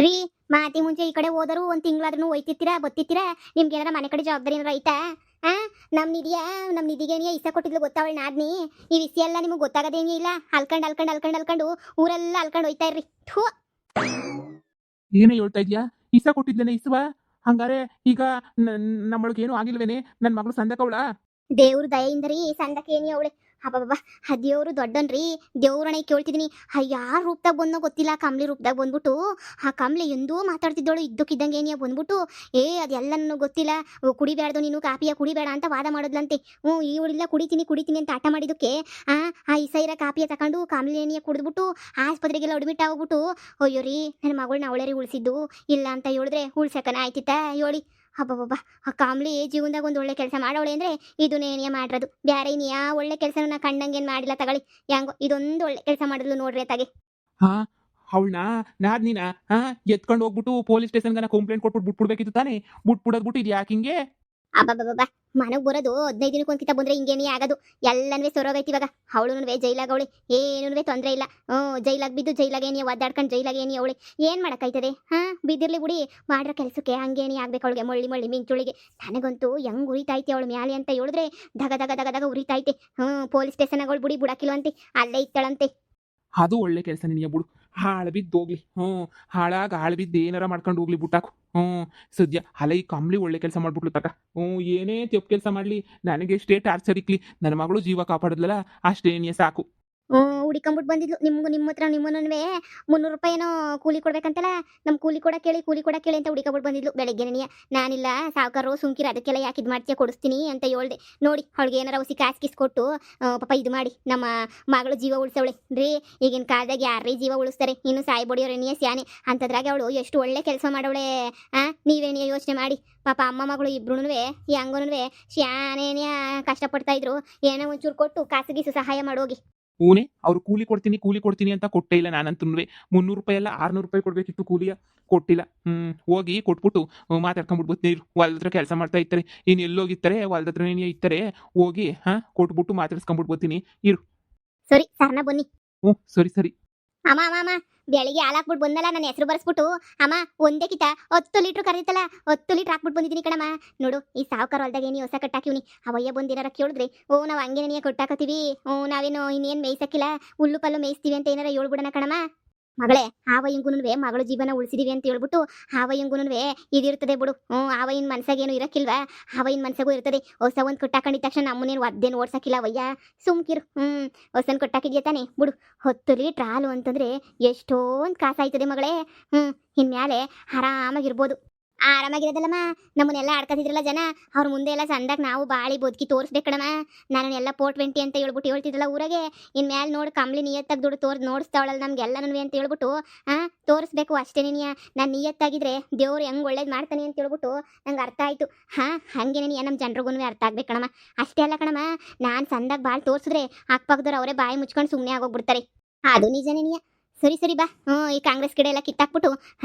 ರೀ, ಮಾತಿ ಮುಂಚೆ ಈ ಕಡೆ ಹೋದರು ಒಂದ್ ತಿಂಗಳಾದ್ರೂ ಒಯ್ತಿರ್ತೀರಾ ಬತ್ತಿರ್ತೀರಾ? ನಿಮ್ಗೆ ಏನಾರ ಮನೆ ಕಡೆ ಜವಾಬ್ದಾರಿ ಏನಾರ ಐತಾ? ಆ ನಮ್ ನಿಧಿಯ ನಮ್ ನಿಧಿಗೇನಿಯ ಇಸ ಕೊಟ್ಟಿದ್ಲು ಗೊತ್ತಾವಳ ನಾದ್ನಿ. ಈ ವಿಷಯ ಎಲ್ಲ ನಿಮಗೆ ಗೊತ್ತಾಗದೇನೇ ಇಲ್ಲ. ಅಲ್ಕಂಡು ಊರೆಲ್ಲ ಅಲ್ಕಂಡು ಹೋಯ್ತಾ ಇರ್ರಿ. ಥೂ. ಏನೇ ಹೇಳ್ತಾ ಇದ್ಯಾ? ಇಸ ಕೊಟ್ಟಿದ್ದೇನೆ ಇಸುವ. ಹಂಗಾರೆ ಈಗ ನಮ್ಮೊಳಗೆ ಏನು ಆಗಿಲ್ವೇನೆ? ನನ್ ಮಗಳು ಸಂದಕವಳ? ದೇವ್ರ ದಯೆಯಿಂದ ರೀ ಸಂದಕ್ಕೆ ಏನಿ ಅವಳೆ. ಅಬ್ಬಬ್ಬಾ, ಆ ದೇವ್ರು ದೊಡ್ಡನ್ರಿ. ದೇವ್ರಣೆ ಕೇಳ್ತಿದೀನಿ. ಯಾರ ರೂಪದಾಗ ಬಂದೋ ಗೊತ್ತಿಲ್ಲ, ಕಮ್ಲಿ ರೂಪದಾಗ ಬಂದ್ಬಿಟ್ಟು ಆ ಕಮ್ಲಿ ಎಂದೂ ಮಾತಾಡ್ತಿದ್ದೋಳು ಇದ್ದಕ್ಕಿದ್ದಂಗೆ ಏನಿಯ ಬಂದ್ಬಿಟ್ಟು ಅದೆಲ್ಲ ನನಗೆ ಗೊತ್ತಿಲ್ಲ. ಕುಡಿಬೇಡ್ದು ನೀನು, ಕಾಪಿಯ ಕುಡಿಬೇಡ ಅಂತ ವಾದ ಮಾಡೋದ್ಲಂತೆ. ಇವಳಿಲ್ಲ ಕುಡಿತೀನಿ ಅಂತ ಆಟ ಮಾಡಿದಕ್ಕೆ ಆ ಇಸೈರ ಕಾಪಿಯ ತಕೊಂಡು ಕಮ್ಲಿ ಏನಿಯ ಕುಡಿದ್ಬಿಟ್ಟು ಆಸ್ಪತ್ರೆಗೆಲ್ಲ ಅಡ್ಮಿಟ್ ಆಗ್ಬಿಟ್ಟು, ಅಯ್ಯೋ ರೀ ನನ್ನ ಮಗಳನ್ನ ಅವಳೇ ರೀ ಉಳಿಸಿದ್ದು. ಇಲ್ಲ ಅಂತ ಹೇಳಿದ್ರೆ ಉಳ್ಸಕನ ಆಯ್ತಿತ್ತ ಹೇಳಿ. ಹಬ್ಬಬ್ಬಬ್ಬಾ, ಆ ಕಾಮ್ಲಿ ಜೀವನದಾಗ ಒಂದು ಒಳ್ಳೆ ಕೆಲಸ ಮಾಡೋಳೆ ಅಂದ್ರೆ ಇದನ್ನೇನಿಯ ಮಾಡಿರೋದು. ಬ್ಯಾರೆ ಇನ್ಯಾ ಒಳ್ಳೆ ಕೆಲಸನ ನಾ ಕಂಡಂಗೇನು ಮಾಡಿಲ್ಲ ತಗೊಳ್ಳಿ. ಹೆಂಗೋ ಇದೊಂದು ಒಳ್ಳೆ ಕೆಲಸ ಮಾಡಿದ್ಲು ನೋಡ್ರಿ ಅತ್ತಾಗೆ. ಹಾ, ಅವಳನ್ನ ನಾದ್ನಿನ ಎತ್ಕೊಂಡು ಹೋಗ್ಬಿಟ್ಟು ಪೊಲೀಸ್ ಸ್ಟೇಷನ್ಗೆ ಕಂಪ್ಲೇಂಟ್ ಕೊಟ್ಬಿಟ್ಟು ಬಿಟ್ಬಿಡ್ಬೇಕಿತ್ತು ತಾನೇ? ಬಿಟ್ಬಿಡೋದ್ಬಿಟ್ಟು ಇದು ಯಾಕೆ ಹಿಂಗೆ? ಅಬ್ಬಬ್ಬಬ್ಬಾ, ಮನೆಗೆ ಬರೋದು 15 ದಿನಕ್ಕೆ ಒಂದ್ಕಿತ ಬಂದ್ರೆ ಹಿಂಗೇನೇ ಆಗೋದು. ಎಲ್ಲನೂ ಸೊರೋಗೈತಿ ಇವಾಗ. ಅವಳು ಜೈಲಾಗ ಅವಳಿ, ಏನೂ ತೊಂದರೆ ಇಲ್ಲ. ಜೈಲಾಗ ಬಿದ್ದು ಜೈಲಾಗ ಏನಿ ಒದ್ದಾಡ್ಕೊಂಡು ಜೈಲಾಗ ಏನಿ ಅವಳಿ ಏನು ಮಾಡೋಕ್ಕಾಯ್ತದೆ? ಬಿದ್ದಿರ್ಲಿ ಬಿಡಿ, ಮಾಡಿರೋ ಕೆಲಸಕ್ಕೆ ಹಂಗೇನಿ ಆಗ್ಬೇಕು ಅವಳಿಗೆ. ಮಳ್ಳಿ ಮಿಂಚುಳಿಗೆ ನನಗಂತೂ ಹೆಂಗ್ ಉರಿತೈತೆ ಅವಳು ಮ್ಯಾಲೆ ಅಂತ ಹೇಳಿದ್ರೆ ದಗ ದಗ ದಗ ದಗ ಉರಿತೈತೆ. ಪೊಲೀಸ್ ಸ್ಟೇಷನ್ಗಳು ಬಿಡಿ ಬಿಡಾಕಿಲ್ವಂತೆ, ಅಲ್ಲೇ ಇತ್ತಳಂತೆ. ಅದು ಒಳ್ಳೆ ಕೆಲಸ ನಿನಗೆ ಬಿಡು. ಹಾಳು ಬಿದ್ದು ಹೋಗ್ಲಿ. ಹಾಳು ಬಿದ್ದು ಏನಾರ ಮಾಡ್ಕೊಂಡು ಹೋಗ್ಲಿ ಬಿಟ್ಟಾಕು. ಸದ್ಯ ಅಲ್ಲ ಈ ಕಮ್ಲಿ ಒಳ್ಳೆ ಕೆಲಸ ಮಾಡ್ಬಿಟ್ಲು ತಕ. ಏನೇ ತಪ್ಪು ಕೆಲಸ ಮಾಡಲಿ, ನನಗೆ ಎಷ್ಟೇ ಟಾರ್ಚರ್ ಇಕ್ಲಿ, ನನ್ನ ಮಗಳು ಜೀವ ಕಾಪಾಡಿದ್ಲಲ್ಲ ಅಷ್ಟೇನಿಯ ಸಾಕು. ಹುಡಿಕೊಂಬಿಟ್ಟು ಬಂದಿದ್ಲು. ನಿಮ್ಮ ಹತ್ರ ನಿಮ್ಮನೂ 300 ರೂಪಾಯಿ ಏನೋ ಕೂಲಿ ಕೊಡ್ಬೇಕಂತಲ್ಲ. ನಮ್ಮ ಕೂಲಿ ಕೊಡ ಕೇಳಿ ಅಂತ ಹುಡಿಕೊಂಬಿಟ್ಟು ಬಂದಿದ್ಲು ಬೆಳಗ್ಗೆ. ನಾನಿಲ್ಲ ಸಾವುಕಾರರು ಸುಮ್ಕಿರ, ಅದಕ್ಕೆಲ್ಲ ಯಾಕೆ ಇದು ಮಾಡ್ತೀಯ, ಕೊಡಿಸ್ತೀನಿ ಅಂತ ಹೇಳ್ದೆ. ನೋಡಿ ಅವಳಿಗೆ ಏನಾರ ಹೊಸಿ ಕಾಸ್ಕಿಸ್ಕೊಟ್ಟು ಪಾಪ ಇದು ಮಾಡಿ ನಮ್ಮ ಮಗಳು ಜೀವ ಉಳಿಸವಳೆ ರೀ. ಈಗಿನ ಕಾಲದಾಗ ಯಾರೀ ಜೀವ ಉಳಿಸ್ತಾರೆ? ಇನ್ನು ಸಾಯಿ ಬಡಿಯೋರೇನಿಯ ಸ್ಯಾನೆ ಅಂತದ್ರಾಗೆ ಅವಳು ಎಷ್ಟು ಒಳ್ಳೆ ಕೆಲಸ ಮಾಡವಳೆ. ನೀವೇನಿಯ ಯೋಚನೆ ಮಾಡಿ. ಪಾಪ ಅಮ್ಮ ಮಗಳು ಇಬ್ರು ಹೆಂಗೋನು ಶಾನೇನಿಯ ಕಷ್ಟಪಡ್ತಾ ಇದ್ರು. ಏನೋ ಒಂಚೂರು ಕೊಟ್ಟು ಕಾಸಿಗೀಸು ಸಹಾಯ ಮಾಡೋಗಿ. ಹೂನೆ, ಅವ್ರು ಕೂಲಿ ಕೊಡ್ತೀನಿ ಅಂತ ಕೊಟ್ಟೇ ಇಲ್ಲ. ನಾನಂತೂ 300 ರೂಪಾಯಿ ಅಲ್ಲ 600 ರೂಪಾಯಿ ಕೊಡ್ಬೇಕಿತ್ತು ಕೂಲಿಯ, ಕೊಟ್ಟಿಲ್ಲ. ಹೋಗಿ ಕೊಟ್ಬಿಟ್ಟು ಮಾತಾಡ್ಕೊಂಡ್ಬಿಟ್ಟು ಬರ್ತೀನಿ. ಹೊಲ್ದ ಹತ್ರ ಕೆಲಸ ಮಾಡ್ತಾ ಇರ್ತಾರೆ, ಇನ್ನು ಎಲ್ಲೋಗಿರ್ತಾರೆ ಹೊಲ್ದ ಹತ್ರ ಏನೇ ಇರ್ತಾರೆ. ಹೋಗಿ ಕೊಟ್ಬಿಟ್ಟು ಮಾತಾಡ್ಸ್ಕೊಂಡ್ಬಿಟ್ಟು ಬರ್ತೀನಿ ಇರು. ಸರಿ ಸರ್ನ ಬನ್ನಿ. ಸರಿ ಸರಿ. ಅಮ್ಮ ಅಮ್ಮ ಅಮ್ಮ, ಬೆಳಿಗ್ಗೆ ಹಾಲು ಹಾಕ್ಬಿಟ್ಟು ಬಂದಲ್ಲ, ನನ್ನ ಹೆಸರು ಬರ್ಸ್ಬಿಟ್ಟು ಅಮ್ಮ ಒಂದೇ ಕಿತ 10 ಲೀಟ್ರ್ ಕರೀತಲ್ಲ, 10 ಲೀಟ್ರ್ ಹಾಕ್ಬಿಟ್ಟು ಬಂದಿದ್ದೀನಿ ಕಣಮ್ಮ. ನೋಡು ಈ ಸಾವುಕಾರ ಹೊಲ್ದಾಗ ಏನಿ ಹೊಸ ಕಟ್ಟಾಕಿವ್ನಿ. ಅವಯ್ಯ ಬಂದಿನಾರ ಕೇಳಿದ್ರೆ ನಾವು ಹಂಗೇನೇ ಕೊಟ್ಟಾಕತ್ತೀವಿ, ನಾವೇನು ಇನ್ನೇನು ಮೇಯ್ಸಕ್ಕಿಲ್ಲ, ಹುಲ್ಲು ಪಲ್ಲು ಮೇಯಿಸ್ತೀವಿ ಅಂತ ಏನಾರ ಹೇಳ್ಬಿಡೋಣ ಕಣಮ್ಮ. ಮಗಳೇ, ಆವಯ್ಯಂಗುನುವೆ ಮಗಳ ಜೀವನ ಉಳಿಸಿದೀವಿ ಅಂತ ಹೇಳ್ಬಿಟ್ಟು ಆವಯ್ಯಂಗುನುವೆ ಇದಿರ್ತದೆ ಬಿಡು. ಆವಯ್ಯನ ಮನ್ಸಾಗೇನು ಇರಕ್ಕಿಲ್ವಾ? ಆವಯ್ಯನ ಮನ್ಸಾಗೂ ಇರ್ತದೆ. ಹೊಸ ಒಂದು ಕೊಟ್ಟಾಕೊಂಡಿದ ತಕ್ಷಣ ನಮ್ಮನ್ನೇನು ಒದ್ದೇನು ಓಡ್ಸಕ್ಕಿಲ್ಲ ಅವಯ್ಯ. ಸುಮ್ಕಿರು. ಹೊಸನ್ ಕೊಟ್ಟಾಕಿದ್ಯಾ ತಾನೆ ಬಿಡು. 10 ಲೀಟ್ರ್ ಹಾಲು ಅಂತಂದ್ರೆ ಎಷ್ಟೊಂದು ಕಾಸಾಯ್ತದೆ ಮಗಳೇ. ಇನ್ಮ್ಯಾಲೆ ಆರಾಮಾಗಿರ್ಬೋದು. ಆರಾಮಾಗಿರೋದಲ್ಲಮ್ಮ, ನಮ್ಮನ್ನೆಲ್ಲ ಆಡ್ಕೊತಿದ್ರಲ್ಲ ಜನ, ಅವ್ರ ಮುಂದೆ ಎಲ್ಲ ಸಂದಾಗ ನಾವು ಬಾಳಿ ಬದುಕಿ ತೋರಿಸ್ಬೇಕಣಮ್ಮ. ನಾನೆಲ್ಲ 420 ಅಂತ ಹೇಳ್ಬಿಟ್ಟು ಹೇಳ್ತಿದ್ರಲ್ಲ ಊರಾಗೆ. ಇನ್ಮ್ಯಾಲೆ ನೋಡಿ ಕಮ್ಲಿ ನಿಯತ್ತಾಗಿ ದುಡ್ಡು ನೋಡಿಸ್ತಾವಳಲ್ಲ ನಮ್ಗೆಲ್ಲನೂ ಅಂತ ಹೇಳ್ಬಿಟ್ಟು ತೋರಿಸ್ಬೇಕು ಅಷ್ಟೇ. ನಾನು ನಿಯತ್ತಾಗಿದ್ರೆ ದೇವ್ರು ಹೆಂಗೆ ಒಳ್ಳೇದು ಮಾಡ್ತಾನೆ ಅಂತ ಹೇಳ್ಬಿಟ್ಟು ನಂಗೆ ಅರ್ಥ ಆಯಿತು. ಹಂಗೇನೆ ನಮ್ಮ ಜನರಿಗೂ ಅರ್ಥ ಆಗ್ಬೇಕು ಕಣಮ್ಮ. ಅಷ್ಟೇ ಅಲ್ಲ ಕಣಮ್ಮ, ನಾನು ಸಂದಾಗ ಭಾಳ ತೋರಿಸಿದ್ರೆ ಅಕ್ಕಪಕ್ಕದವ್ರು ಅವರೇ ಬಾಯಿ ಮುಚ್ಕೊಂಡು ಸುಮ್ಮನೆ ಆಗೋಗ್ಬಿಡ್ತಾರೆ. ಅದು ನಿಜನೇನಿಯ. ಸರಿ ಬಾ. ಈ ಕಾಂಗ್ರೆಸ್ ಗಿಡ ಎಲ್ಲ ಕಿತ್ತಾಕ್ಬಿಟ್ಟು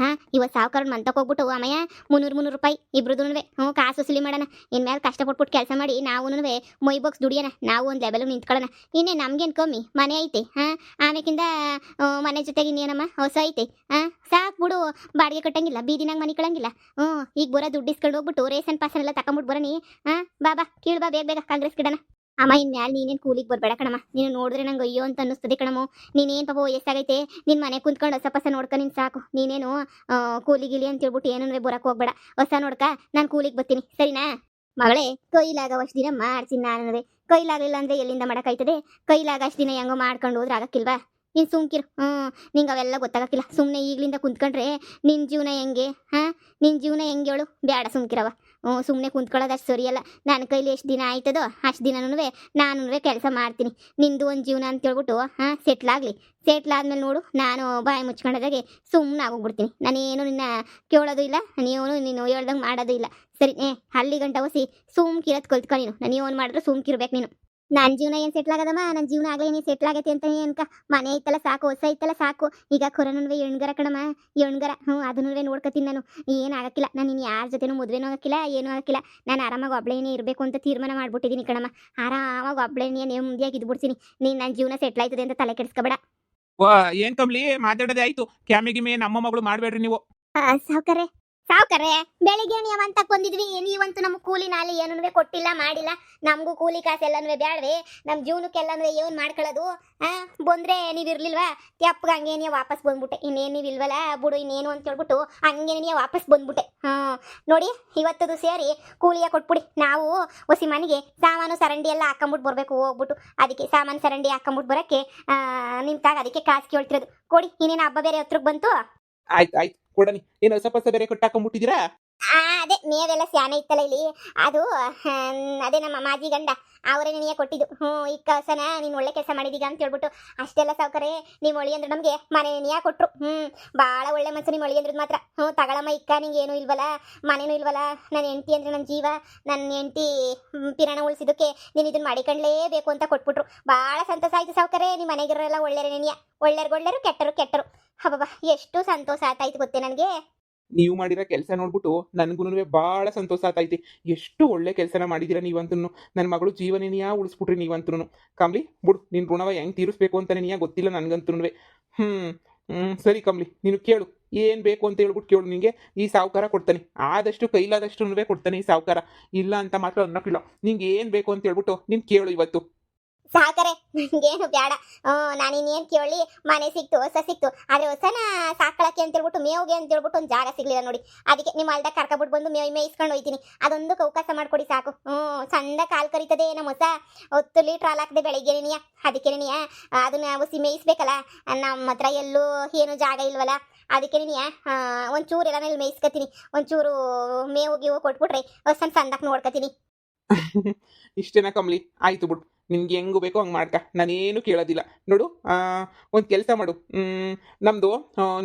ಇವತ್ತು ಸಾವುಕಾರ ಮಂತಕ್ಕೆ ಹೋಗ್ಬಿಟ್ಟು ಅಮ್ಮಯ್ಯ 300 ರೂಪಾಯಿ ಇಬ್ರದೂನುವೆ ಕಾಸು ವಸೂಲಿ ಮಾಡೋಣ. ಇನ್ಮೇಲೆ ಕಷ್ಟಪಟ್ಬಿಟ್ಟು ಕೆಲಸ ಮಾಡಿ ನಾವೂನುವೆ ಮೈ ಬಾಕ್ಸ್ ದುಡಿಯೋಣ. ನಾವು ಒಂದು ಲೆವೆಲ್ ನಿಂತ್ಕೊಳ್ಳೋಣ. ಇನ್ನೇ ನಮ್ಗೇನು ಕಮ್ಮಿ, ಮನೆ ಐತೆ. ಆಮೇಕಿಂದ ಮನೆ ಜೊತೆಗೆ ಇನ್ನೇನಮ್ಮ ಹೊಸ ಐತೆ. ಸಾಕು ಬಿಡು, ಬಾಡಿಗೆ ಕಟ್ಟಂಗಿಲ್ಲ, ಬೀದಿನಾಗ ಮನೆ ಕಳಂಗಿಲ್ಲ. ಈಗ ಬರೋ ದುಡ್ಡು ಇಸ್ಕೊಂಡು ಹೋಗ್ಬಿಟ್ಟು ರೇಷನ್ ಪಾಸನ್ ಎಲ್ಲ ತಗೊಂಬಿಟ್ಟು ಬರೋನಿ. ಬಾ ಕೀಳು ಬಾ ಬೇಗ ಕಾಂಗ್ರೆಸ್ ಗಿಡನ. ಅಮ್ಮ ಇನ್ಮ್ಯಾಲೆ ನೀನೇನು ಕೂಲಿಗೆ ಬರಬೇಡ ಕಣಮ್ಮ. ನೀನು ನೋಡಿದ್ರೆ ನಂಗೆ ಅಯ್ಯೋ ಅಂತ ಅನ್ನಿಸ್ತದೆ ಕಣಮ್ಮ. ನೀನೇನು ಪಾಪ ವಯಸ್ಸಾಗೈತೆ, ನಿನ್ನ ಮನೆ ಕುಂತ್ಕೊಂಡು ಹೊಸ ಪಸ ನೋಡ್ಕ ನೀನು ಸಾಕು. ನೀನೇನು ಕೂಲಿಗಿಲಿ ಅಂತ ಹೇಳ್ಬಿಟ್ಟು ಏನೂ ಬರೋಕೆ ಹೋಗ್ಬೇಡ. ಹೊಸ ನೋಡ್ಕ ನಾನು ಕೂಲಿಗೆ ಬರ್ತೀನಿ, ಸರಿನಾ ಮಗಳೇ? ಕೈಲಾಗವಷ್ಟು ದಿನ ಮಾಡ್ತೀನಿ ನಾನು. ಕೈಲಾಗಲಿಲ್ಲ ಅಂದರೆ ಎಲ್ಲಿಂದ ಮಾಡೋಕ್ಕಾಯ್ತದೆ? ಕೈಲಾಗಷ್ಟು ದಿನ ಹೆಂಗೋ ಮಾಡ್ಕೊಂಡು ಹೋದ್ರೆ ಆಗಕ್ಕಿಲ್ವಾ? ನೀನು ಸುಮ್ಕಿರು. ನಿಂಗೆ ಅವೆಲ್ಲ ಗೊತ್ತಾಗಕ್ಕಿಲ್ಲ. ಸುಮ್ಮನೆ ಈಗಲಿಂದ ಕುಂತ್ಕೊಂಡ್ರೆ ನಿನ್ನ ಜೀವನ ಹೆಂಗೆ? ನಿನ್ನ ಜೀವನ ಹೆಂಗೆ ಹೇಳು? ಬೇಡ ಸುಮ್ಕಿರವ. ಸುಮ್ಮನೆ ಕುಂತ್ಕೊಳ್ಳೋದು ಅಷ್ಟು ಸರಿಯಲ್ಲ. ನನ್ನ ಕೈಲಿ ಎಷ್ಟು ದಿನ ಆಯ್ತದೋ ಅಷ್ಟು ದಿನನೂ ನಾನು ಕೆಲಸ ಮಾಡ್ತೀನಿ. ನಿಂದು ಒಂದು ಜೀವನ ಅಂತ ಹೇಳ್ಬಿಟ್ಟು ಸೆಟ್ಲ್ ಆದ್ಮೇಲೆ ನೋಡು, ನಾನು ಬಾಯಿ ಮುಚ್ಕೊಂಡಾಗೆ ಸುಮ್ಮನೆ ಆಗೋಗ್ಬಿಡ್ತೀನಿ. ನಾನೇನು ನಿನ್ನ ಕೇಳೋದು ಇಲ್ಲ, ನೀನು ಹೇಳ್ದಂಗೆ ಮಾಡೋದು ಇಲ್ಲ, ಸರಿ? ಅಲ್ಲಿ ಗಂಟ ಹೊಸಿ ಸುಮ್ಕಿರೋದು ಕಲ್ತ್ಕೊ ನೀನು. ನಾನು ಏನು ಮಾಡಿದ್ರು ಸುಮ್ಕಿರ್ಬೇಕು ನೀನು. ನನ್ನ ಜೀವನ ಏನು ಸೆಟ್ಲ್ ಆಗದಮ್ಮ? ನನ್ನ ಜೀವನ ಆಗಲೇ ನೀನು ಸೆಟ್ಲ್ ಆಗೈತೆ ಅಂತ ಅನ್ಕ. ಮನೆ ಐತಲ್ಲ ಸಾಕು, ಹೊಸ ಐತಲ್ಲ ಸಾಕು. ಈಗ ಕೊರೋನೂ ಎಣ್ಗರ ಕಣಮ್ಮ, ಎಣ್ಗರ. ಅದನ್ನೂ ನೋಡ್ಕೊತೀನಿ ನಾನು. ಏನಾಗಕ್ಕಿಲ್ಲ. ನಾನು ಇನ್ನು ಯಾರ ಜೊತೆನೂ ಮದುವೆನೂ ಆಗಕ್ಕಿಲ್ಲ, ಏನೂ ಆಗಕ್ಕಿಲ್ಲ. ನಾನು ಆರಾಮಾಗಿ ಒಬ್ಳೇನೇ ಇರಬೇಕು ಅಂತ ತೀರ್ಮಾನ ಮಾಡ್ಬಿಟ್ಟಿದ್ದೀನಿ ಕಣಮ್ಮ. ಆರಾಮಾಗಿ ಒಬ್ಳೇನೇ ನೆಮ್ಮದಿಯಾಗಿ ಇದ್ಬಿಡ್ತೀನಿ. ನೀನು ನನ್ನ ಜೀವನ ಸೆಟ್ಲ್ ಆಯ್ತದೆ ಅಂತ ತಲೆ ಕೆಡಿಸ್ಕೊಬೇಡ. ಏನ್ ಕಮ್ಲಿ ಮಾತಾಡೋದೇ ಆಯ್ತು. ಕ್ಯಾಮೆ ಗಿಮೆ ನಮ್ಮ ಮಗಳು ಮಾಡಬೇಡ್ರಿ ನೀವು. ಸಾವ್ಕರೆ ಸಾವ್ಕರೆ ಬೆಳಿಗ್ಗೆ ನೀವು ಅಂತ ಬಂದಿದ್ವಿ ನೀವಂತೂ ನಮ್ಗೆ ಕೂಲಿ ನಾಲಿ ಏನೂ ಕೊಟ್ಟಿಲ್ಲ ಮಾಡಿಲ್ಲ ನಮಗೂ ಕೂಲಿ ಕಾಸು ಎಲ್ಲನೂ ಬ್ಯಾಡ್ವೆ ನಮ್ಮ ಜೀವನಕ್ಕೆಲ್ಲನೂ ಏನು ಮಾಡ್ಕೊಳ್ಳೋದು ಬಂದ್ರೆ ನೀವು ಇರ್ಲಿಲ್ವಾ ತೆಪ್ಪಗೆ ಹಂಗೆ ನೀವು ವಾಪಸ್ ಬಂದ್ಬಿಟ್ಟೆ ಇನ್ನೇನು ನೀವು ಇಲ್ವಲ್ಲ ಬಿಡು ಇನ್ನೇನು ಅಂತ ಹೇಳ್ಬಿಟ್ಟು ಹಂಗೆ ನೀವು ವಾಪಸ್ ಬಂದ್ಬಿಟ್ಟೆ ನೋಡಿ ಇವತ್ತದು ಸೇರಿ ಕೂಲಿಯ ಕೊಟ್ಬಿಡಿ ನಾವು ಹೊಸಿ ಮನೆಗೆ ಸಾಮಾನು ಸರಂಡಿ ಎಲ್ಲ ಹಾಕೊಂಬಿಟ್ಟು ಬರಬೇಕು ಹೋಗ್ಬಿಟ್ಟು ಅದಕ್ಕೆ ಸಾಮಾನು ಸರಂಡಿ ಹಾಕೊಂಬಿಟ್ಟು ಬರೋಕ್ಕೆ ನಿಮ್ಮ ತಾಗ ಅದಕ್ಕೆ ಕಾಸು ಕೇಳ್ತಿರೋದು ಕೊಡಿ ಇನ್ನೇನು ಹಬ್ಬ ಬೇರೆ ಹತ್ರಕ್ಕೆ ಬಂತು ಆಯ್ತು ಕೊಡನಿ ಏನು ಹೊಸ ಪಸ ಬೇರೆ ಕೊಟ್ಟಾಕೊಂಡ್ಬಿಟ್ಟಿದ್ದೀರಾ? ಅದೇ ಮೇವೆಲ್ಲ ಸ್ಯಾನೆ ಇತ್ತಲ್ಲ ಇಲ್ಲಿ ಅದು ಅದೇ ನಮ್ಮ ಮಾಜಿ ಗಂಡ ಅವರೇ ನಿನಗೆ ಕೊಟ್ಟಿದ್ದು ಈ ಕಸನ ನೀನು ಒಳ್ಳೆ ಕೆಲಸ ಮಾಡಿದೀಗ ಅಂತ ಹೇಳ್ಬಿಟ್ಟು ಅಷ್ಟೆಲ್ಲ ಸಾವ್ಕರೆ ನಿಮ್ಮ ಒಳಿ ಅಂದ್ರೆ ನಮಗೆ ಮನೆ ನೀಯಾ ಕೊಟ್ರು ಭಾಳ ಒಳ್ಳೆ ಮನಸ್ಸು ನಿಮ್ಮ ಒಳಿ ಅಂದ್ರದ್ದು ಮಾತ್ರ ತಗೊಳಮ್ಮ ಇಕ್ಕ ನಿಂಗೆ ಏನೂ ಇಲ್ವಲ್ಲ ಮನೇನೂ ಇಲ್ವಲ್ಲ ನನ್ನ ಹೆಂಡತಿ ಅಂದ್ರೆ ನನ್ನ ಜೀವ ನನ್ನ ಹೆಂಡತಿ ಪಿರಾಣ ಉಳಿಸಿದಕ್ಕೆ ನೀನು ಇದನ್ನ ಮಾಡಿಕೊಂಡ್ಲೇಬೇಕು ಅಂತ ಕೊಟ್ಬಿಟ್ರು ಭಾಳ ಸಂತೋಷ ಆಯ್ತು ಸಾವ್ಕರೆ ನಿಮ್ಮ ಮನೆಗಿರೋರೆಲ್ಲ ಒಳ್ಳೆಯರೇ ನೆನೆಯ ಒಳ್ಳೆಯರು ಕೆಟ್ಟರು ಹಬ್ಬ ಎಷ್ಟು ಸಂತೋಷ ಆಯ್ತಾಯ್ತು ಗೊತ್ತೇ ನನಗೆ. ನೀವು ಮಾಡಿರೋ ಕೆಲಸ ನೋಡ್ಬಿಟ್ಟು ನನಗೂ ಭಾಳ ಸಂತೋಷ ಆತೈತಿ. ಎಷ್ಟು ಒಳ್ಳೆ ಕೆಲಸನ ಮಾಡಿದ್ದೀರಾ ನೀವಂತೂ. ನನ್ನ ಮಗಳು ಜೀವನೇನಿಯಾ ಉಳಿಸ್ಬಿಟ್ರಿ ನೀವಂತೂ. ಕಮ್ಲಿ ಬಿಡು, ನಿನ್ನ ಋಣವ ಹೆಂಗೆ ತೀರಿಸ್ಬೇಕು ಅಂತ ನೀನು ಗೊತ್ತಿಲ್ಲ ನನಗಂತೂ. ಸರಿ ಕಮ್ಲಿ, ನೀನು ಕೇಳು ಏನು ಬೇಕು ಅಂತ ಹೇಳ್ಬಿಟ್ಟು ಕೇಳು. ನಿನಗೆ ಈ ಸಾವುಕಾರ ಕೊಡ್ತಾನೆ, ಆದಷ್ಟು ಕೈಲಾದಷ್ಟು ಕೊಡ್ತಾನೆ ಈ ಸಾವುಕಾರ, ಇಲ್ಲ ಅಂತ ಮಾತ್ರ ಅನ್ನೋಕ್ಕಿಲ್ಲ. ನಿಂಗೆ ಏನು ಬೇಕು ಅಂತ ಹೇಳ್ಬಿಟ್ಟು ನೀನು ಕೇಳು ಇವತ್ತು. ಸಾಕರೆ ನನಗೇನು ಬೇಡ ನಾನು ಇನ್ನೇನು ಕೇಳಿ ಮನೆ ಸಿಕ್ತು ಹೊಸ ಸಿಕ್ತು ಆದರೆ ಹೊಸನ ಸಾಕಳಕ್ಕೆ ಅಂತ ಹೇಳ್ಬಿಟ್ಟು ಮೇವಿಗೆ ಅಂತ ಹೇಳ್ಬಿಟ್ಟು ಒಂದು ಜಾಗ ಸಿಗ್ಲಿಲ್ಲ ನೋಡಿ. ಅದಕ್ಕೆ ನಿಮ್ಮ ಹೊಲ್ದಾಗ ಕರ್ಕೊಬಿಟ್ಟು ಬಂದು ಮೇಯಿಸ್ಕೊಂಡು ಹೋಯ್ತೀನಿ. ಅದೊಂದು ಅವಕಾಶ ಮಾಡ್ಕೊಡಿ ಸಾಕು. ಸಣ್ಣ ಕಾಲು ಕರಿತದೆ ನಮ್ಮ ಹೊಸ 10 ಲೀಟ್ರ್ ಹಾಲು ಹಾಕಿದೆ ಬೆಳಿಗ್ಗೆ ನೀನಿಯ. ಅದಕ್ಕೆ ನೀನಿಯ ಅದನ್ನ ಹೊಸಿ ಮೇಯಿಸ್ಬೇಕಲ್ಲ, ನಮ್ಮ ಹತ್ರ ಎಲ್ಲೂ ಏನು ಜಾಗ ಇಲ್ವಲ್ಲ. ಅದಕ್ಕೆ ನೀನಿಯ ಒಂಚೂರು ಎಲ್ಲ ಮೇಲೆ ಮೇಯಿಸ್ಕೊತೀನಿ, ಒಂಚೂರು ಮೇವು ಗೀವು ಕೊಟ್ಬಿಟ್ರೆ ಹೊಸನ ಸಂದಕ್ಕೆ ನೋಡ್ಕೊತೀನಿ. ಇಷ್ಟೇನಾ ಕಮ್ಲಿ? ಆಯ್ತು ಬಿಡು, ನಿನ್ಗೆ ಹೆಂಗು ಬೇಕೋ ಹಂಗೆ ಮಾಡ್ಕ, ನಾನೇನು ಕೇಳೋದಿಲ್ಲ. ನೋಡು, ಒಂದು ಕೆಲಸ ಮಾಡು. ನಮ್ಮದು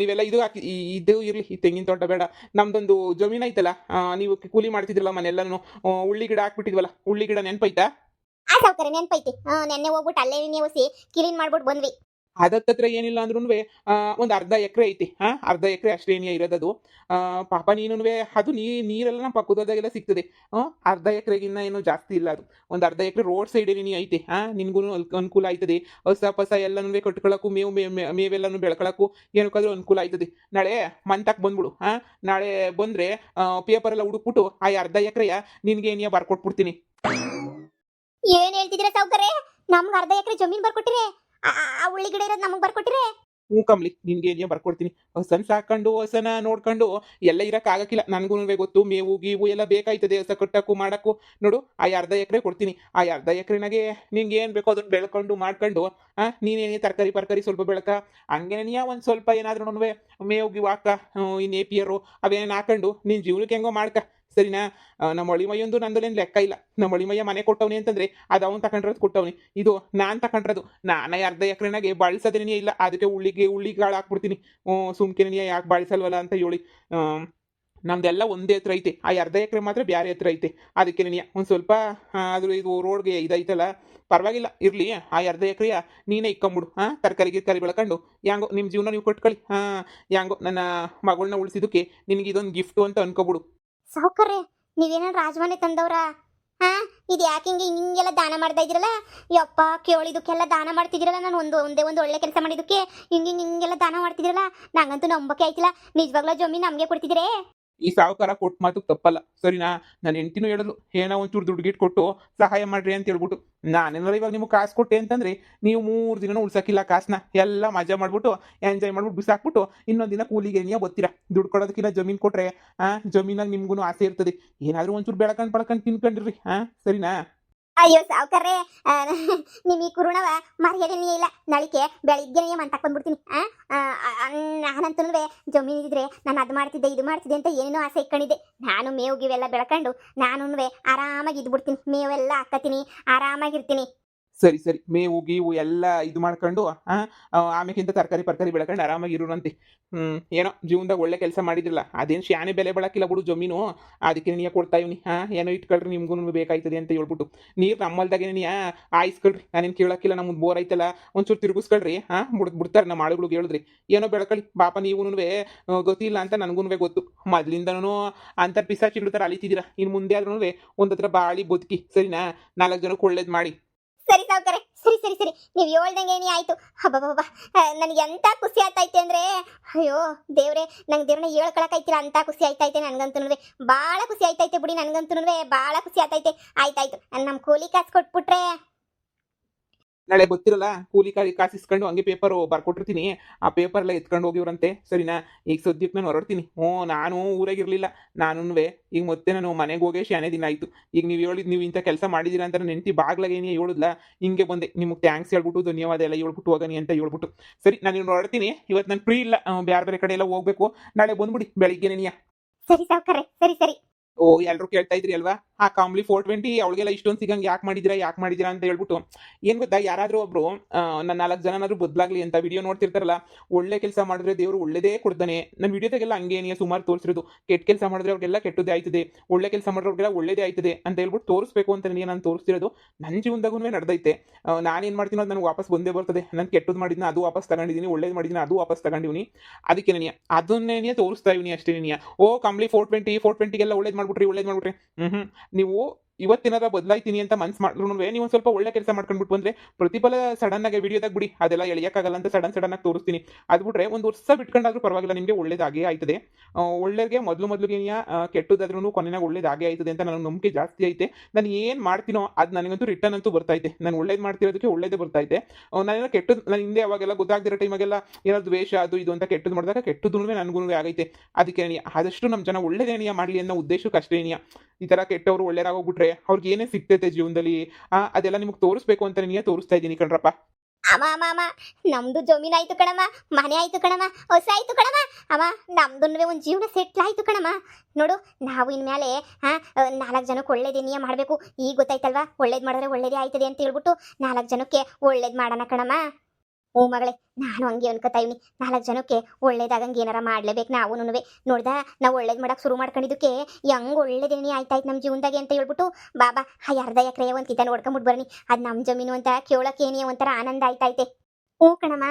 ನೀವೆಲ್ಲ ಇದು ಹಾಕಿ ಇದು ಇರಲಿ, ಈ ತೆಂಗಿನ ತೋಟ ಬೇಡ. ನಮ್ದೊಂದು ಜಮೀನು ಐತಲ್ಲ, ನೀವು ಕೂಲಿ ಮಾಡ್ತಿದ್ರಲ್ಲ ಮನೆಯೆಲ್ಲನೂ ಉಳ್ಳಿ ಗಿಡ ಹಾಕ್ಬಿಟ್ಟಿದ್ವಲ್ಲ, ಉಳ್ಳಿ ಗಿಡ ನೆನಪೈತಾ? ಸಾವ್ಕರೆ ನೆನಪೈತಿ. ನೆನ್ನೆ ಹೋಗ್ಬಿಟ್ಟು ಅಲ್ಲೇ ನೀವು ಕ್ಲೀನ್ ಮಾಡ್ಬಿಟ್ಟು ಬಂದ್ವಿ. ಅದತ್ತತ್ರ ಏನಿಲ್ಲ ಅಂದ್ರೂ ಒಂದು ಅರ್ಧ ಎಕರೆ ಐತಿ. ಅರ್ಧ ಎಕರೆ ಅಷ್ಟೇನಿಯ ಇರೋದದು. ಪಾಪ ನೀನು ಅದು ನೀರೆಲ್ಲ ನಮ್ಮ ಪಕ್ಕದಲ್ಲೆಲ್ಲ ಸಿಗ್ತದೆ. ಅರ್ಧ ಎಕರೆಗಿನ್ನ ಏನೂ ಜಾಸ್ತಿ ಇಲ್ಲ. ಅದು ಒಂದು ಅರ್ಧ ಎಕರೆ ರೋಡ್ ಸೈಡ್ ನೀ ಐತೆ. ನಿನ್ಗೂ ಅನುಕೂಲ ಆಯ್ತದೆ. ಹೊಸ ಪಸ ಎಲ್ಲನೂ ಕಟ್ಕೊಳಕ್ಕೂ ಮೇವೆಲ್ಲನೂ ಬೆಳ್ಕೊಳಕ್ಕೂ ಏನಕ್ಕಾದ್ರೂ ಅನುಕೂಲ ಆಯ್ತದೆ. ನಾಳೆ ಮಂತಕ್ಕೆ ಬಂದ್ಬಿಡು. ನಾಳೆ ಬಂದರೆ ಪೇಪರೆಲ್ಲ ಹುಡುಕ್ಬಿಟ್ಟು ಆ ಅರ್ಧ ಎಕರೆಯ ನಿನಗೆ ಏನಿಯ ಬರ್ಕೊಟ್ಬಿಡ್ತೀನಿ. ಏನು ಹೇಳ್ತಿದ್ದೀರಾ ಸಾವ್ಕರೆ? ನಮ್ಗೆ ಅರ್ಧ ಎಕರೆ ಜಮೀನು ಬರ್ಕೊಟ್ಟಿರಿ, ಆ ಉಳ್ಳಿ ಗಿಡ ಇರೋದು ನಮಗೆ ಬರ್ಕೊಟ್ಟಿರಿ? ಕಮ್ಲಿ, ನಿನ್ಗೆ ಏನಿಯ ಬರ್ಕೊಡ್ತೀನಿ. ಹೊಸನ್ ಸಾಕೊಂಡು ಹೊಸನ ನೋಡ್ಕೊಂಡು ಎಲ್ಲ ಇರೋಕ್ಕಾಗಕ್ಕಿಲ್ಲ. ನನಗೂ ಗೊತ್ತು, ಮೇವು ಗೀವು ಎಲ್ಲ ಬೇಕಾಯ್ತದೆ ಹೊಸ ಕಟ್ಟಕ್ಕೂ ಮಾಡೋಕ್ಕೂ. ನೋಡು, ಆ ಅರ್ಧ ಎಕರೆ ಕೊಡ್ತೀನಿ. ಆ ಅರ್ಧ ಎಕರೆನಾಗೆ ನಿನ್ಗೆ ಏನು ಬೇಕೋ ಅದನ್ನು ಬೆಳ್ಕೊಂಡು ಮಾಡ್ಕೊಂಡು ನೀನೇನೇ ತರಕಾರಿ ಸ್ವಲ್ಪ ಬೆಳಕ ಹಂಗೇನೆಯ ಒಂದು ಸ್ವಲ್ಪ ಏನಾದ್ರೂ ಮೇವು ಗೀವು ಹಾಕ, ಈ ನೇಪಿಯರು ಅವೇನೇನು ಹಾಕೊಂಡು ನಿನ್ನ ಜೀವನಕ್ಕೆ ಹೆಂಗೋ ಮಾಡ್ಕ, ಸರಿನಾ? ನಮ್ಮ ಒಳಿಮಯ್ಯಂದು ನಂದಲೇನು ಲೆಕ್ಕ ಇಲ್ಲ. ನಮ್ಮ ಒಳಿಮಯ್ಯ ಮನೆ ಕೊಟ್ಟವನಿ ಅಂತಂದರೆ ಅದು ಅವ್ನು ತಗೊಂಡ್ರದ್ದು ಕೊಟ್ಟವನಿ, ಇದು ನಾನು ತಗೊಂಡ್ರದು. ನಾನು ಅರ್ಧ ಎಕರೆನಾಗೆ ಬಳಸೋದೇನೇ ಇಲ್ಲ. ಅದಕ್ಕೆ ಉಳ್ಳಿ ಕಾಳು ಹಾಕ್ಬಿಡ್ತೀನಿ. ಸುಮ್ಕೆನೇ ಯಾಕೆ ಬಳಸಲ್ವಲ್ಲ ಅಂತ ಹೇಳಿ. ನಮ್ದೆಲ್ಲ ಒಂದೇ ಹತ್ರ ಐತೆ. ಆ ಅರ್ಧ ಎಕರೆ ಮಾತ್ರ ಬೇರೆ ಹತ್ರ ಐತೆ. ಅದಕ್ಕೆ ನೀನು ಒಂದು ಸ್ವಲ್ಪ ಅದು ಇದು ರೋಡ್ಗೆ ಇದೈತಲ್ಲ, ಪರವಾಗಿಲ್ಲ ಇರಲಿ. ಆ ಅರ್ಧ ಎಕರೆಯ ನೀನೇ ಇಕ್ಕೊಂಬಿಡು. ತರಕಾರಿ ಬೆಳ್ಕೊಂಡು ಹೆಂಗೋ ನಿಮ್ಮ ಜೀವನ ನೀವು ಕೊಟ್ಕೊಳ್ಳಿ. ಹೆಂಗೋ ನನ್ನ ಮಗಳನ್ನ ಉಳಿಸಿದ್ದಕ್ಕೆ ನಿನಗೆ ಇದೊಂದು ಗಿಫ್ಟು ಅಂತ ಅನ್ಕೋಬಿಡು. ಸಾವ್ಕರ್ರೆ, ನೀವೇನ ರಾಜಮನೆ ತಂದವ್ರ? ಇದು ಯಾಕೆ ಹಿಂಗೆಲ್ಲ ದಾನ ಮಾಡ್ತಾ ಇದ್ದೀರಲ್ಲ? ಯಪ್ಪ, ಕೇಳಿದಕ್ಕೆಲ್ಲ ದಾನ ಮಾಡ್ತಿದ್ದೀರಲ್ಲ. ನಾನು ಒಂದೇ ಒಂದು ಒಳ್ಳೆ ಕೆಲಸ ಮಾಡಿದ್ದಕ್ಕೆ ಹಿಂಗೆಲ್ಲ ದಾನ ಮಾಡ್ತಿದ್ದೀರಲ್ಲ, ನಂಗಂತೂ ನಂಬಕ್ಕೆ ಆಯ್ತಿಲ್ಲ. ನಿಜವಾಗ್ಲೂ ಜಮೀನು ನಮಗೆ ಕೊಡ್ತಿದ್ದೀರೇ? ಈ ಸಾವುಕಾರ ಕೊಟ್ಟು ಮಾತು ತಪ್ಪಲ್ಲ, ಸರಿನಾ? ನನ್ನ ಹೆಂಡ್ತಿನೂ ಹೇಳಲು, ಏನೋ ಒಂಚೂರು ದುಡ್ಡು ಕೊಟ್ಟು ಸಹಾಯ ಮಾಡ್ರಿ ಅಂತ ಹೇಳ್ಬಿಟ್ಟು. ನಾನೇನಾರು ಇವಾಗ ನಿಮಗೆ ಕಾಸು ಕೊಟ್ಟೆ ಅಂತಂದ್ರೆ ನೀವು 3 ದಿನ ಉಳ್ಸಕ್ಕಿಲ್ಲ. ಕಾಸನ್ನ ಎಲ್ಲ ಮಜಾ ಮಾಡ್ಬಿಟ್ಟು ಎಂಜಾಯ್ ಮಾಡ್ಬಿಟ್ಟು ಬಿಸಾಕ್ಬಿಟ್ಟು ಇನ್ನೊಂದು ದಿನ ಕೂಲಿಗೆ ನೀವೇ ಗೊತ್ತೀರಾ. ದುಡ್ಡು ಕೊಡೋದಕ್ಕಿಂತ ಜಮೀನು ಕೊಟ್ರೆ ಜಮೀನಾಗ ನಿಮ್ಗೂ ಆಸೆ ಇರ್ತದೆ. ಏನಾದರೂ ಒಂಚೂರು ಬೆಳಕಂಡು ತಿನ್ಕೊಂಡಿರ್ರಿ. ಸರಿನಾ? ಅಯ್ಯೋ ಸಾವ್ಕರ್ರೆ, ನಿಮಗೆ ಕುರುಣವ ಮರ್ಯಾದೆನೇ ಇಲ್ಲ. ನಾಳಿಕೆ ಬೆಳಿಗ್ಗೆನೇ ಮಂತಕ್ಕೆ ಬಂದ್ಬಿಡ್ತೀನಿ. ನಾನಂತೂ ಜಮೀನು ಇದ್ದಿದ್ರೆ ನಾನು ಅದು ಮಾಡ್ತಿದ್ದೆ ಇದು ಮಾಡ್ತಿದ್ದೆ ಅಂತ ಏನೇನೋ ಆಸೆ ಇಟ್ಕೊಂಡಿದ್ದೆ. ನಾನು ಮೇವು ಗಿವೆಲ್ಲ ಬೆಳ್ಕೊಂಡು ನಾನು ಆರಾಮಾಗಿ ಇದ್ಬಿಡ್ತೀನಿ. ಮೇವೆಲ್ಲ ಹಾಕತ್ತೀನಿ, ಆರಾಮಾಗಿರ್ತೀನಿ. ಸರಿ ಮೇವು ಗೀವು ಎಲ್ಲ ಇದು ಮಾಡ್ಕೊಂಡು ಆಮೇಕಿಂತ ತರಕಾರಿ ಬೆಳ್ಕೊಂಡು ಆರಾಮಾಗಿ ಇರೋರಂತೆ. ಏನೋ ಜೀವನದಾಗ ಒಳ್ಳೆ ಕೆಲಸ ಮಾಡಿದ್ರಲ್ಲ, ಅದೇನು ಶಾನೆ ಬೆಲೆ ಬೆಳಕಿಲ್ಲ ಬಿಡು ಜಮೀನು. ಅದಕ್ಕೆ ನೀನು ಕೊಡ್ತಾ ಇವ್ನಿ. ಏನೋ ಇಟ್ಕೊಳ್ರಿ, ನಿಮ್ಗೂ ಬೇಕಾಯ್ತದೆ ಅಂತ ಹೇಳ್ಬಿಟ್ಟು. ನೀರು ನಮ್ಮಲ್ದಾಗೆ ನೀನು ಆಯ್ಸ್ಕೊಳ್ರಿ, ನಾನೇನು ಕೇಳೋಕ್ಕಿಲ್ಲ. ನಮ್ಗೆ ಬೋರ್ ಐತಲ್ಲ, ಒಂಚೂರು ತಿರುಗಿಸ್ಕೊಳ್ರಿ. ಬಿಡ್ತಾರೆ ನಮ್ಮ ಆಳುಗಳಿಗೆ ಹೇಳಿದ್ರಿ. ಏನೋ ಬೆಳ್ಕೊಳ್ಳಿ ಪಾಪ. ನೀವೂ ಗೊತ್ತಿಲ್ಲ ಅಂತ ನನಗೂ ಗೊತ್ತು. ಮೊದಲಿಂದನೂ ಅಂತರ್ ಪಿಸಾಚಿಡ್ತಾರೆ ಅಲಿತಿದ್ದೀರಾ. ಇನ್ನು ಮುಂದೆ ಆದ್ರೂ ಒಂದು ಹತ್ರ ಬಾಳಿ ಬದುಕಿ, ಸರಿನಾ? 4 ಜನಕ್ಕೆ ಒಳ್ಳೇದು ಮಾಡಿ. ಸರಿ ಸಾವ್ಕರೆ, ಸರಿ ಸರಿ ಸರಿ ನೀವು ಹೇಳ್ದಂಗೆ ಏನೇ ಆಯ್ತು. ಹಬ್ಬಬ್ಬಬ್ಬ ನನಗೆ ಎಂತ ಖುಷಿ ಆಗ್ತೈತೆ ಅಂದ್ರೆ ಅಯ್ಯೋ ದೇವ್ರೆ, ನಂಗೆ ದೇವ್ರನ್ನ ಹೇಳ್ಕೊಳಕೈತಿಲ್ಲ ಅಂತ ಖುಷಿ ಆಯ್ತೈತೆ ನನ್ಗಂತೂ. ಭಾಳ ಖುಷಿ ಆಯ್ತೈತೆ ಬಿಡಿ, ನನ್ಗಂತೂ ಭಾಳ ಖುಷಿ ಆಗ್ತೈತೆ. ಆಯ್ತಾಯ್ತು, ನಮ್ಮ ಕೂಲಿ ಕಾಸು ಕೊಟ್ಬಿಟ್ರೆ ನಾಳೆ ಗೊತ್ತಿರಲ್ಲ ಕೂಲಿ ಕಾಸು ಇಸ್ಕೊಂಡು ಹಂಗೆ ಪೇಪರ್ ಬರ್ಕೊಟ್ಟಿರ್ತೀನಿ. ಆ ಪೇಪರ್ ಎಲ್ಲ ಎತ್ಕೊಂಡು ಹೋಗಿವ್ರಂತೆ. ಸರಿನಾ? ಈಗ ಸದ್ಯಕ್ಕೆ ನಾನು ಹೊರಡ್ತೀನಿ. ನಾನು ಊರಾಗಿರ್ಲಿಲ್ಲ. ನಾನು ಈಗ ಮತ್ತೆ ನಾನು ಮನೆಗೆ ಹೋಗೇ ಶಾನೆ ದಿನ ಆಯಿತು. ಈಗ ನೀವು ಹೇಳಿದ್ ನೀವು ಇಂಥ ಕೆಲಸ ಮಾಡಿದ್ದೀರಾ ಅಂತ ನೆಂಟಿ ಬಾಗ್ಲಾಗೇನಿ ಹೇಳಿದ್ಲ, ಹಿಂಗೆ ಬಂದೆ ನಿಮಗೆ ಥ್ಯಾಂಕ್ಸ್ ಹೇಳ್ಬಿಟ್ಟು ಧನ್ಯವಾದ ಎಲ್ಲ ಹೇಳ್ಬಿಟ್ಟು ಹೋಗನಿ ಅಂತ ಹೇಳ್ಬಿಟ್ಟು. ಸರಿ, ನಾನು ಇನ್ನು ಹೊರಡ್ತೀನಿ. ಇವತ್ತು ನಾನು ಫ್ರೀ ಇಲ್ಲ, ಬೇರೆ ಬೇರೆ ಕಡೆ ಎಲ್ಲ ಹೋಗ್ಬೇಕು. ನಾಳೆ ಬಂದ್ಬಿಡಿ ಬೆಳಿಗ್ಗೆನೇ ನೀ. ಸರಿ ಸಾವ್ಕಾರೆ, ಸರಿ ಸರಿ. ಎಲ್ಲರೂ ಕೇಳ್ತಾ ಇದ್ರಿ ಅಲ್ವಾ, ಆ ಕಾಮ್ಲಿ 420 ಅವಳಿಗೆಲ್ಲ ಇಷ್ಟೊಂದು ಸಿಗಂಗೆ ಯಾಕೆ ಮಾಡಿದ್ದೀರಾ ಅಂತ ಹೇಳ್ಬಿಟ್ಟು. ಏನು ಗೊತ್ತಾ, ಯಾರಾದರೂ ಒಬ್ರು ನನ್ನ 4 ಜನನಾದ್ರೂ ಬದಲಾಗ್ಲಿ ಅಂತ ವಿಡಿಯೋ ನೋಡ್ತಿರ್ತಾರಲ್ಲ, ಒಳ್ಳೆ ಕೆಲಸ ಮಾಡಿದ್ರೆ ದೇವರು ಒಳ್ಳೇದೇ ಕೊಡ್ತಾನೆ. ನನ್ನ ವಿಡಿಯೋದಾಗೆಲ್ಲ ಹಂಗೇನಿಯ ಸುಮಾರು ತೋರಿಸಿರೋದು. ಕೆಟ್ಟ ಕೆಲಸ ಮಾಡಿದ್ರೆ ಅವ್ರಿಗೆಲ್ಲ ಕೆಟ್ಟದೇ ಆಯ್ತದೆ, ಒಳ್ಳೆ ಕೆಲಸ ಮಾಡಿದ್ರೆ ಅವ್ರಿಗೆಲ್ಲ ಒಳ್ಳೇದೇ ಆಯ್ತದೆ ಅಂತ ಹೇಳ್ಬಿಟ್ಟು ತೋರಿಸ್ಬೇಕು ಅಂತ ನಾನು ತೋರಿಸ್ತಿರೋದು. ನನ್ನ ಜೀವನದಾಗೂ ನಡೆದೈತೆ. ನಾನೇನು ಮಾಡ್ತೀನೋ ಅದು ನನಗೆ ವಾಪಸ್ ಬಂದೇ ಬರ್ತದೆ. ನಾನು ಕೆಟ್ಟದ್ದು ಮಾಡಿದ್ನ ಅದು ವಾಪಸ್ ತಗೊಂಡಿದ್ದೀನಿ, ಒಳ್ಳೇದು ಮಾಡಿದ್ದೀನಿ ಅದು ವಾಪಸ್ ತಗೊಂಡಿವ್ನಿ. ಅದಕ್ಕೆ ನನಗೆ ಅದನ್ನೇ ತೋರಿಸ್ತಾ ಇವನಿ ಅಷ್ಟೇ. ಕಾಮ್ಲಿ 420ಗೆಲ್ಲ ಒಳ್ಳೇದು ಮಾಡ್ಬಿಟ್ರಿ. ನೀವು ಇವತ್ತಿನಾರ ಬದಲಾಯ್ತೀನಿ ಅಂತ ಮನ್ಸು ಮಾಡಿದ್ರು ನೀವು ಒಂದು ಸ್ವಲ್ಪ ಒಳ್ಳೆ ಕೆಲಸ ಮಾಡ್ಕೊಂಡ್ಬಿಟ್ಟು ಬಂದ್ರೆ ಪ್ರತಿಫಲ ಸಡನ್ ಆಗಿ ವಿಡಿಯೋದಾಗ ಬಿಡಿ, ಅದೆಲ್ಲ ಎಳೆಯೋಕ್ಕಾಗಲ್ಲ ಅಂತ ಸಡನ್ ಆಗಿ ತೋರಿಸ್ತೀನಿ. ಅದು ಬಿಟ್ರೆ ಒಂದು ವರ್ಷ ಬಿಟ್ಕೊಂಡಾದ್ರೂ ಪರವಾಗಿಲ್ಲ, ನಿಮಗೆ ಒಳ್ಳೇದಾಗೇ ಆಯ್ತದೆ. ಒಳ್ಳೆಗೆ ಮೊದಲಿಗೆ ಕೆಟ್ಟದಾದ್ರೂ ಕೊನೆಯಾಗ ಒಳ್ಳೇದಾಗೇ ಆಯ್ತದೆ ಅಂತ ನನಗೆ ನಂಬಿಕೆ ಜಾಸ್ತಿ ಐತೆ. ನಾನು ಏನು ಮಾಡ್ತೀನೋ ಅದು ನನಗಂತೂ ರಿಟರ್ನ್ ಅಂತೂ ಬರ್ತೈತೆ. ನಾನು ಒಳ್ಳೇದು ಮಾಡ್ತಿರೋದಕ್ಕೆ ಒಳ್ಳೇದೇ ಬರ್ತೈತೆ. ನಾನೇನೋ ಕೆಟ್ಟದ್ದು, ನಾನು ಹಿಂದೆ ಅವಾಗೆಲ್ಲ ಗೊತ್ತಾಗ್ದಿರೋ ಟೈಮಾಗೆಲ್ಲ ಏನಾದ್ರು ದ್ವೇಷ ಅದು ಇದು ಅಂತ ಕೆಟ್ಟದ್ದು ಮಾಡಿದಾಗ ಕೆಟ್ಟದ್ದು ನನಗೂ ಆಗೈತೆ. ಅದಕ್ಕೆ ಆದಷ್ಟು ನಮ್ಮ ಜನ ಒಳ್ಳೇದೇನಿಯ ಮಾಡಲಿ ಅನ್ನೋ ಉದ್ದೇಶಕ್ಕೆ ಅಷ್ಟೇ. ಈ ಥರ ಕೆಟ್ಟವರು ಒಳ್ಳೆಯರಾಗೋಗ್ಬಿಟ್ರೆ ಅವ್ರಿಗೆ ಏನೇ ಸಿಗ್ತೈತೆ ಜೀವನದಲ್ಲಿ ಅದೆಲ್ಲ ನಿಮಗೆ ತೋರಿಸ್ಬೇಕು ಅಂತ ತೋರಿಸ್ತಾ ಇದ್ದೀನಿ ಕಣ್ರಪ್ಪ. ಅಮ್ಮ ನಮ್ದು ಜಮೀನ್ ಆಯ್ತು ಕಣಮ್ಮ, ಮನೆ ಆಯ್ತು ಕಣಮ್ಮ, ಹೊಸ ಆಯ್ತು ಕಣಮ್ಮ. ಅಮ್ಮ ನಮ್ದು ಒಂದು ಜೀವನ ಸೆಟ್ಲ್ ಆಯ್ತು ಕಣಮ್ಮ. ನೋಡು, ನಾವು ಇನ್ಮೇಲೆ 4 ಜನಕ್ಕೆ ಒಳ್ಳೇದೇನಿಯ ಮಾಡಬೇಕು. ಈಗ ಗೊತ್ತಾಯ್ತಲ್ವಾ, ಒಳ್ಳೇದು ಮಾಡಿದ್ರೆ ಒಳ್ಳೇದೇ ಆಯ್ತದೆ ಅಂತ ಹೇಳ್ಬಿಟ್ಟು 4 ಜನಕ್ಕೆ ಒಳ್ಳೇದು ಮಾಡೋಣ ಕಣಮ್ಮ. ಹ್ಞೂ ಮಗಳೇ, ನಾನು ಹಂಗೆ ಅನ್ಕೋತಾ ಇವ್ನಿ. 4 ಜನಕ್ಕೆ ಒಳ್ಳೇದಾಗಂಗೆ ಏನಾರ ಮಾಡ್ಲೇಬೇಕು ನಾವು. ನೋಡ್ದ, ನಾವು ಒಳ್ಳೇದು ಮಾಡಕ್ಕೆ ಶುರು ಮಾಡ್ಕೊಂಡಿದ್ದಕ್ಕೆ ಹೆಂಗೆ ಒಳ್ಳೇದೇನಿ ಆಯ್ತಾಯ್ತು ನಮ್ಮ ಜೀವನದಾಗೆ ಅಂತ ಹೇಳ್ಬಿಟ್ಟು ಬಾಬಾ ಅರ್ಧ ಎಕರೆ ಒಂದು ಕಿತ ನೋಡ್ಕೊಂಬಿಟ್ಟು ಬರ್ನಿ. ಅದು ನಮ್ಮ ಜಮೀನು ಅಂತ ಕೇಳೋಕೆ ಏನೇ ಒಂಥರ ಆನಂದ ಆಯ್ತೈತೆ. ಹ್ಞೂ ಕಣಮ್ಮ.